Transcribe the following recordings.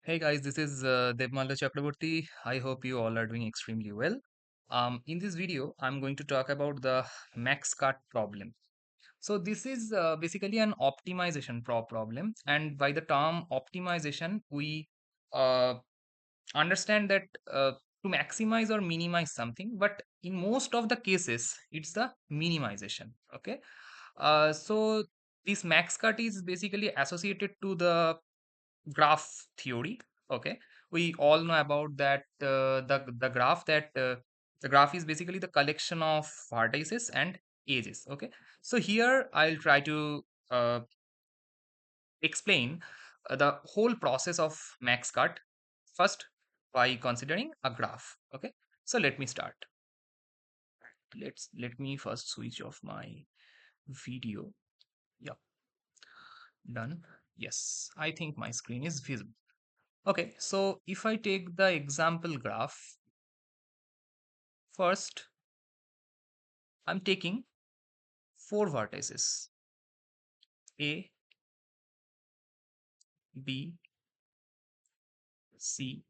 Hey guys, this is Debmalya Chakraborty. I hope you all are doing extremely well. In this video, I'm going to talk about the Maxcut problem. So this is basically an optimization problem, and by the term optimization, we uh, understand that to maximize or minimize something, but in most of the cases, it's the minimization. Okay, so this Maxcut is basically associated to the graph theory. Okay, we all know about that. The graph is basically the collection of vertices and edges. Okay, so here I'll try to uh, explain the whole process of max cut first by considering a graph. Okay, so let me start. Let me first switch off my video. Yeah, done. Yes, I think my screen is visible. Okay, so if I take the example graph, first I'm taking four vertices A, B, C,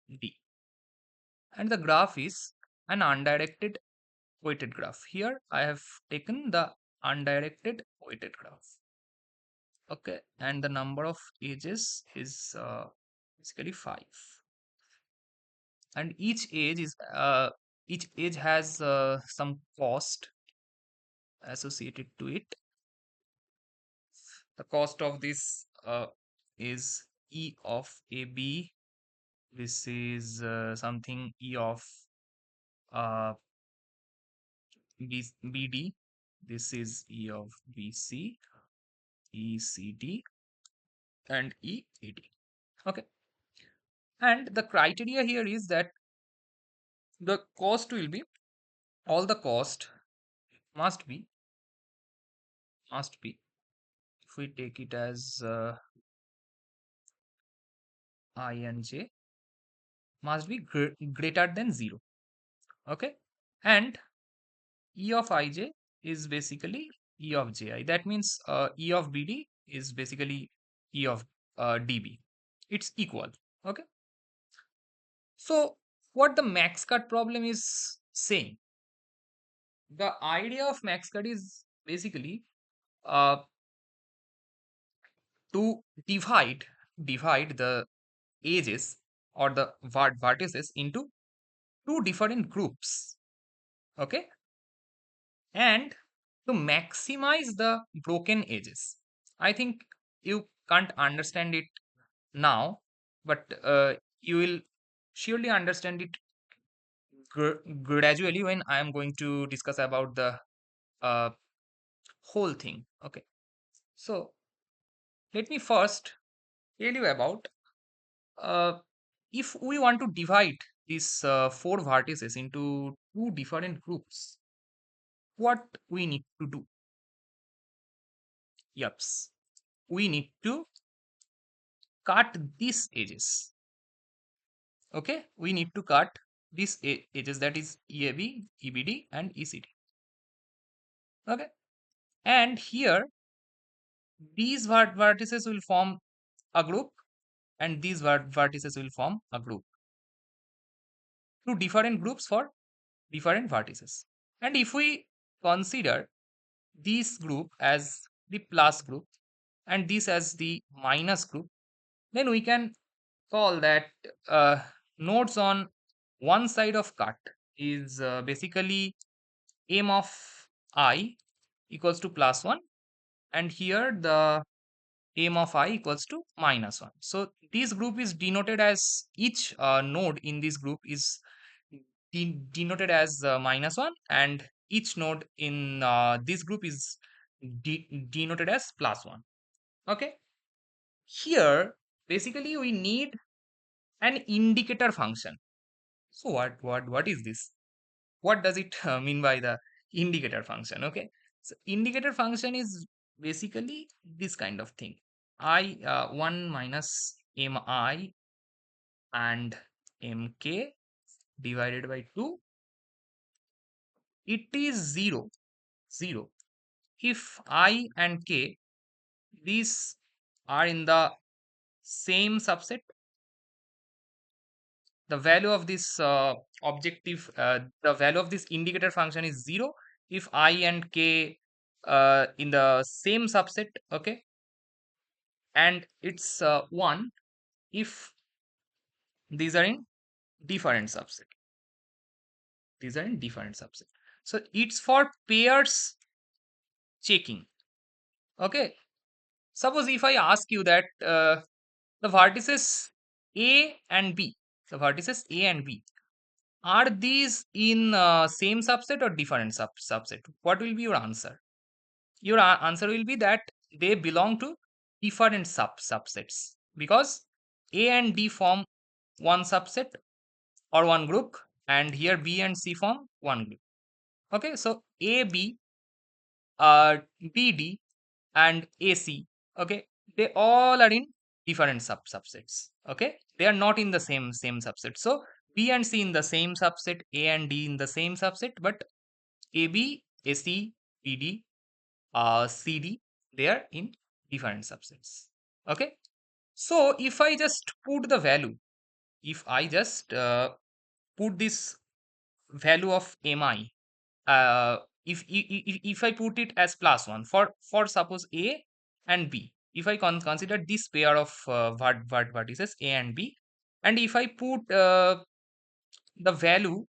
D. And the graph is an undirected weighted graph. Here I have taken the undirected weighted graph. Okay, and the number of edges is basically 5. And each edge has some cost associated to it. The cost of this is E of AB. This is something E of uh, BD. This is E of BC, ECD, and EAD. Okay. And the criteria here is that the cost will be all the cost must be if we take it as I and j must be greater than 0. Okay, and E of ij is basically E of ji. That means E of bd is basically E of db. It's equal. Okay. So what the max cut problem is saying, the idea of max cut is basically uh, to divide the edges or the vertices into two different groups. Okay, and to maximize the broken edges. I think you can't understand it now, but you will surely understand it gradually when I am going to discuss about the uh, whole thing. Okay, so let me first tell you about uh, if we want to divide these four vertices into two different groups, what we need to do? Yups, we need to cut these edges. Okay, we need to cut these edges, that is EAB, EBD, and ECD. Okay, and here these vertices will form a group, and these vertices will form a group. Two different groups for different vertices. And if we consider this group as the plus group and this as the minus group, then we can call that uh, nodes on one side of cut is basically m of I equals to plus 1, and here the m of I equals to minus 1. So this group is denoted as each node in this group is denoted as minus 1, and each node in this group is denoted as plus 1. Okay, here basically we need an indicator function. So what is this? What does it mean by the indicator function? Okay, so indicator function is basically this kind of thing. 1 minus mi and mk divided by 2, it is 0 if I and k these are in the same subset, the value of this the value of this indicator function is 0 if I and k in the same subset, okay, and it's 1 if these are in different subset. These are in different subset. So it's for pairs checking. Okay. Suppose if I ask you that the vertices A and B, the vertices A and B, are these in same subset or different subset? What will be your answer? Your answer will be that they belong to different subsets because A and D form one subset or one group, and here B and C form one group. Okay, so AB, BD, and AC, okay, they all are in different subsets. Okay, they are not in the same subset. So B and C in the same subset, A and D in the same subset, but AB, AC, BD, CD, they are in different subsets. Okay, so if I just put the value, if I just put this value of mi, uh, if I put it as +1 for suppose A and B, if I consider this pair of vertices A and B, and if I put the value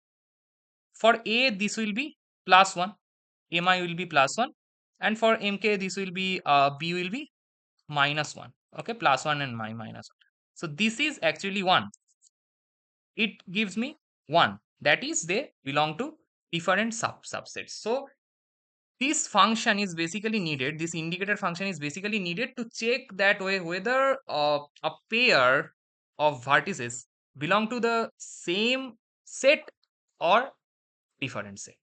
for A, this will be +1, mi will be +1, and for mk this will be b will be -1. Okay, +1 and -1. So this is actually 1. It gives me 1. That is, they belong to different subsets. So this function is basically needed, this indicator function is basically needed to check that way whether a pair of vertices belong to the same set or different set.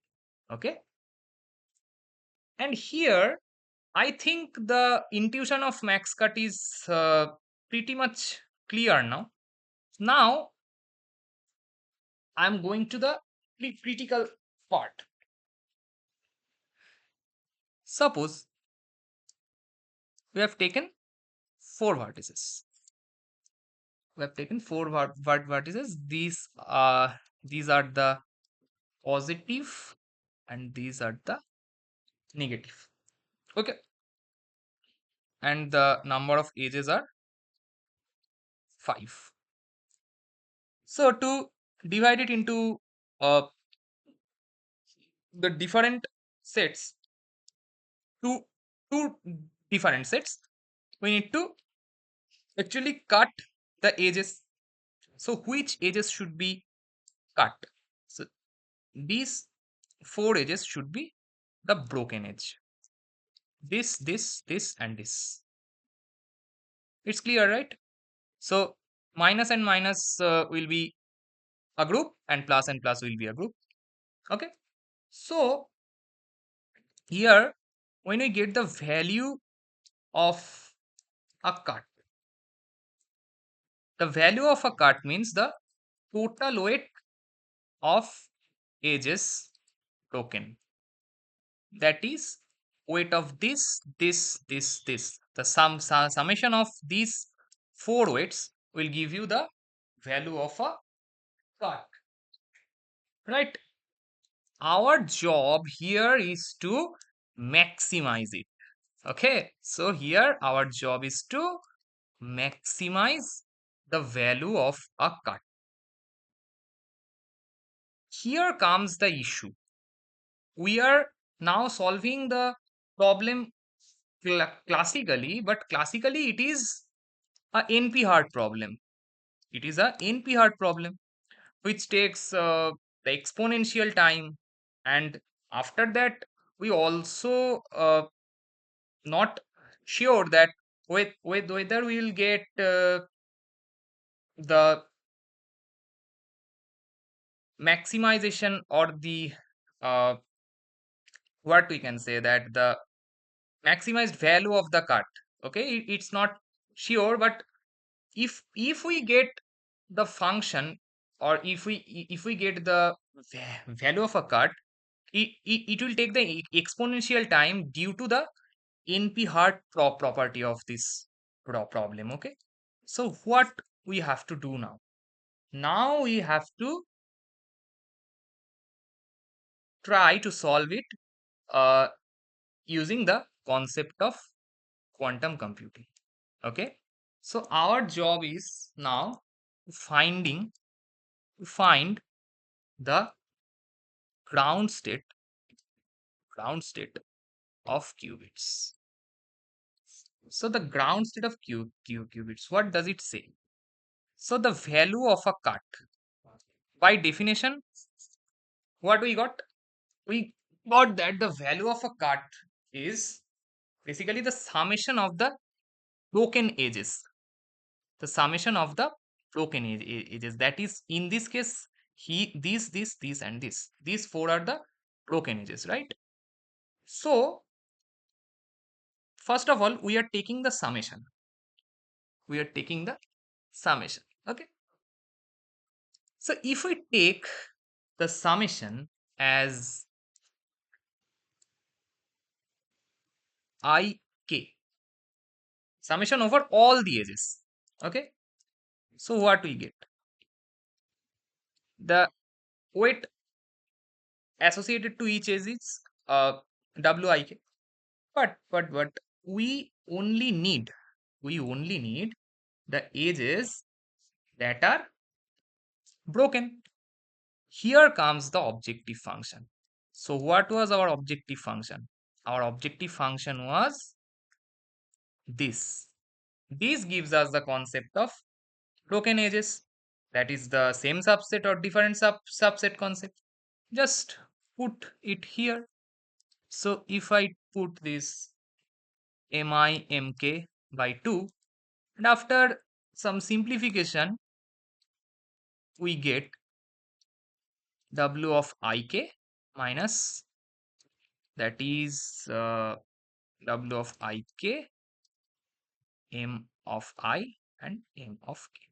Okay, and here I think the intuition of Maxcut is pretty much clear now. Now I'm going to the critical part. Suppose we have taken 4 vertices. We have taken 4 vertices. These are the positive and these are the negative. Okay, and the number of edges are 5. So to divide it into uh, the different sets, two two different sets, we need to actually cut the edges. So which edges should be cut? So these 4 edges should be the broken edge. This, and this. It's clear, right? So minus and minus will be a group, and plus will be a group. Okay. So here, when we get the value of a cut, the value of a cut means the total weight of edges broken. That is weight of this. The summation of these 4 weights will give you the value of a cut. Right? Our job here is to maximize it. Okay, so here our job is to maximize the value of a cut. Here comes the issue. We are now solving the problem classically, but classically it is a NP-hard problem. It is a NP-hard problem which takes the exponential time, and after that we also not sure that with whether we will get the maximization or the uh, what we can say, that the maximized value of the cut. Okay, it's not sure, but if we get the function, or if we get the value of a cut, it will take the exponential time due to the NP hard property of this problem. Okay, So what we have to do now? Now we have to try to solve it uh, using the concept of quantum computing. Okay. So our job is now finding to find the ground state ground state of qubits. So the ground state of qubits, what does it say? So the value of a cut, by definition, what we got? We got that the value of a cut is basically the summation of the broken edges. The summation of the edges. That is, in this case, this, and this. These four are the broken edges, right? So, first of all, we are taking the summation. We are taking the summation. Okay. So, if we take the summation as ik, summation over all the edges. Okay. So, what we get? The weight associated to each edge is wik. But we only need the edges that are broken. Here comes the objective function. So what was our objective function? Our objective function was this. This gives us the concept of broken edges. That is the same subset or different subset concept. Just put it here. So if I put this mk by 2, and after some simplification, we get w of ik minus, that is w of ik, m of I, and m of k.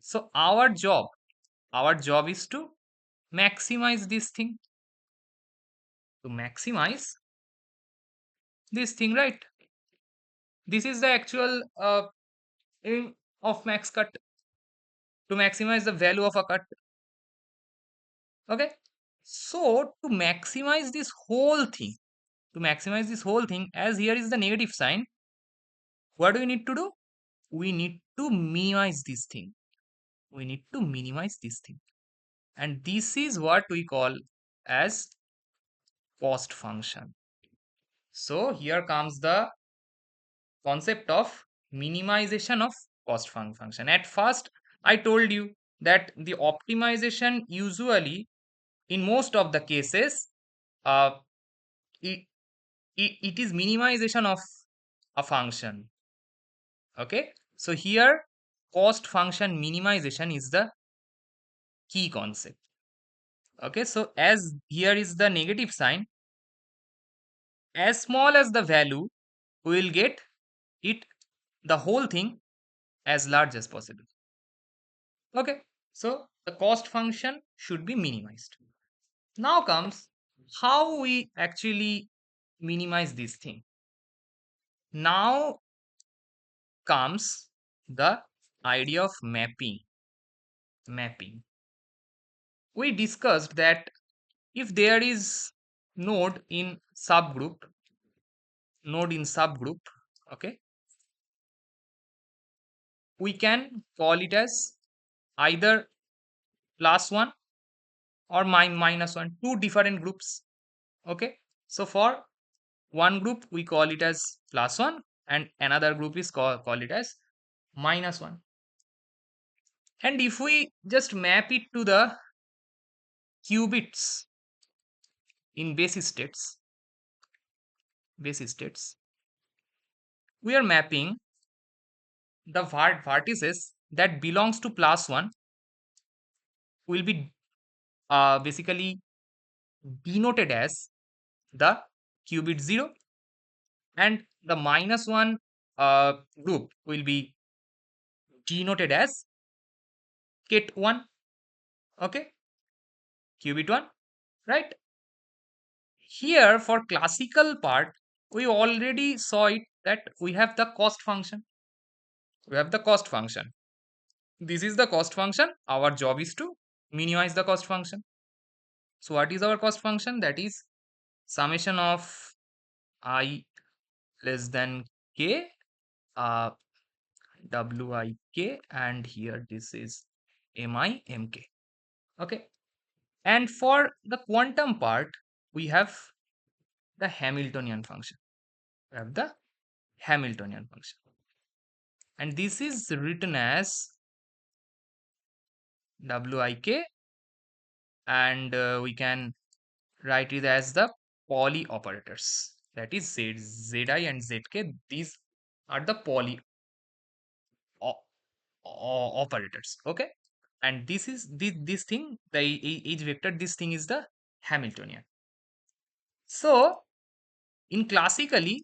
So our job is to maximize this thing. To maximize this thing, right? This is the actual aim of Maxcut, to maximize the value of a cut. Okay. So to maximize this whole thing, as here is the negative sign, what do we need to do? We need to minimize this thing. We need to minimize this thing. And this is what we call as cost function. So here comes the concept of minimization of cost function. At first, I told you that the optimization usually, in most of the cases, uh, it, it is minimization of a function. Okay. So here, cost function minimization is the key concept. Okay. So as here is the negative sign, as small as the value, we will get it, the whole thing, as large as possible. Okay. So the cost function should be minimized. Now comes how we actually minimize this thing. Now comes the idea of mapping. We discussed that if there is node in subgroup, okay, we can call it as either +1 or -1, two different groups. Okay. So for one group we call it as +1, and another group is call it as -1. And if we just map it to the qubits in base states, we are mapping the vertices that belongs to +1 will be basically denoted as the qubit 0, and the -1 group will be denoted as kit 1. Okay. Qubit 1, right? Here for classical part, we already saw it that we have the cost function. We have the cost function. This is the cost function. Our job is to minimize the cost function. So what is our cost function? That is summation of I less than k, uh, wik, and here this is mi mk. Okay. And for the quantum part, we have the Hamiltonian function. We have the Hamiltonian function. And this is written as wik, and we can write it as the Pauli operators. That is zi and zk. These are the Pauli operators. Okay. And this is this thing, the each vector, this thing is the Hamiltonian. So in classically,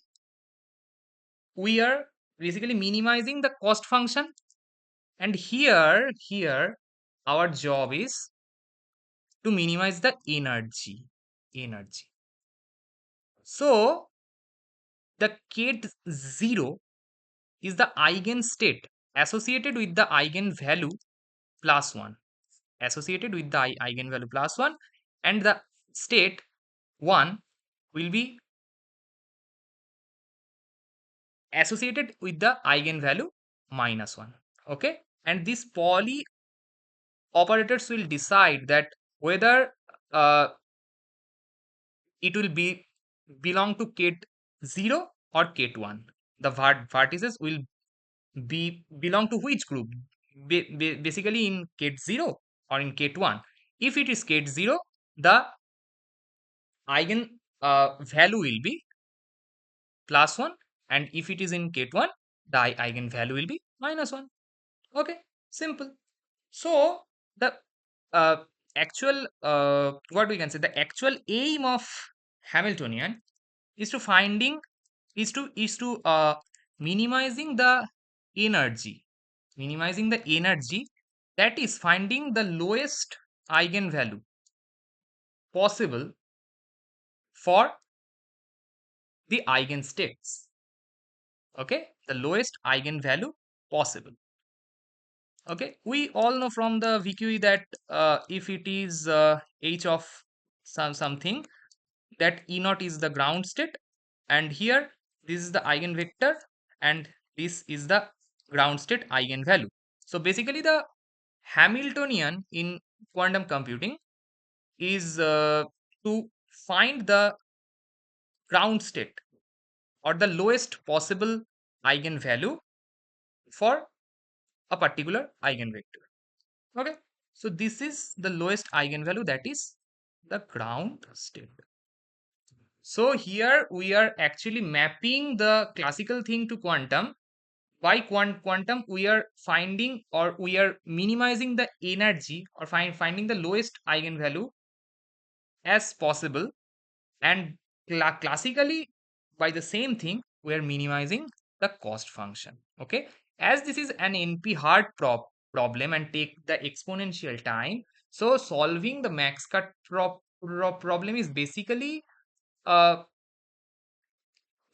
we are basically minimizing the cost function, and here our job is to minimize the energy. So the ket 0 is the eigenstate associated with the eigenvalue plus 1, associated with the eigenvalue plus 1, and the state 1 will be associated with the eigenvalue minus 1. Okay. And these Pauli operators will decide that whether uh, it will be belong to ket 0 or ket 1. The vertices will be belong to which group, basically in ket 0 or in ket 1. If it is ket 0, the eigen value will be plus 1, and if it is in ket 1, the eigenvalue will be minus 1. Okay, simple. So the uh, actual what we can say, the actual aim of Hamiltonian is to finding is to minimizing the energy, minimizing the energy, that is finding the lowest eigenvalue possible for the eigenstates. Okay, the lowest eigenvalue possible. Okay, we all know from the VQE that if it is h of something, that E naught is the ground state, and here this is the eigenvector, and this is the ground state eigenvalue. So basically the Hamiltonian in quantum computing is to find the ground state or the lowest possible eigenvalue for a particular eigenvector. Okay, so this is the lowest eigenvalue, that is the ground state. So here we are actually mapping the classical thing to quantum. By quantum, we are finding, or we are minimizing the energy, or finding the lowest eigenvalue as possible, and classically by the same thing we are minimizing the cost function. Okay, as this is an NP hard problem and take the exponential time, so solving the Maxcut problem is basically uh,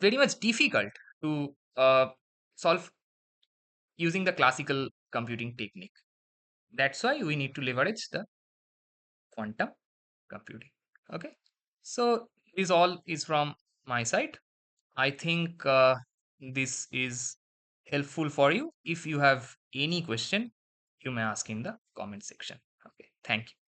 very much difficult to solve using the classical computing technique. That's why we need to leverage the quantum computing. Okay, so this all is from my side. I think this is helpful for you. If you have any question, you may ask in the comment section. Okay, thank you.